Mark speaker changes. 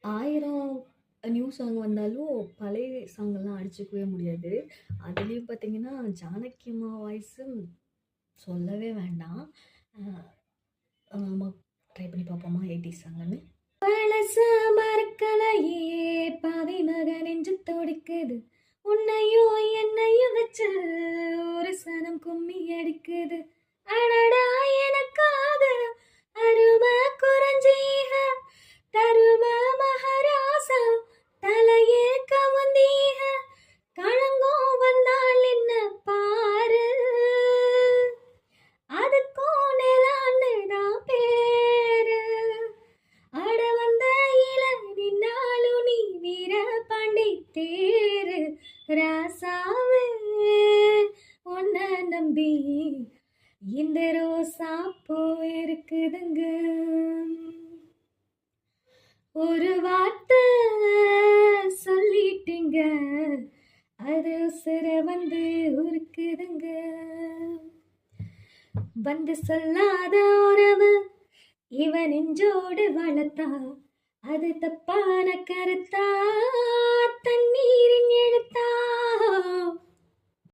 Speaker 1: 1000 new song வந்தாலும் பழைய சாங்கெல்லாம் அடிச்சுக்கவே முடியாது. அதுலயும் பார்த்தீங்கன்னா, ஜானகி அம்மா வாய்ஸு சொல்லவே வேண்டாம். அ நம்ம ட்ரை பண்ணி பார்ப்போமா 80s சாங்குன்னு? பழச மறக்கலையே பாவி மக நெஞ்சு துடிக்குது. உன்னையும் என்னையும் வச்சு ஒரு சனம் கும்மி அடிக்குது. அடடா எனக்காக அருமை குறைஞ்சீக தரும மகாராசா தலையே கவுந்தீக. களங்கம் வந்தால் என்ன பாரு, அதுக்கும் நிலான்னு தான் பேரு. அட வந்த இல நின்னாலும் நீ வீர பாண்டி தேரு. ராசாவே உன்னை நம்பி இந்த ரோசா பூ இருக்குதுங்க. ஒரு வார்த்தை சொல்லிட்டீங்க, அது உசுர வந்து உருக்குதுங்க. வந்து சொல்லாத உறவு இவன் நெஞ்சோடு வளர்த்தா, அது தப்பான கருத்தா தண்ணீரின் எழுத்தா.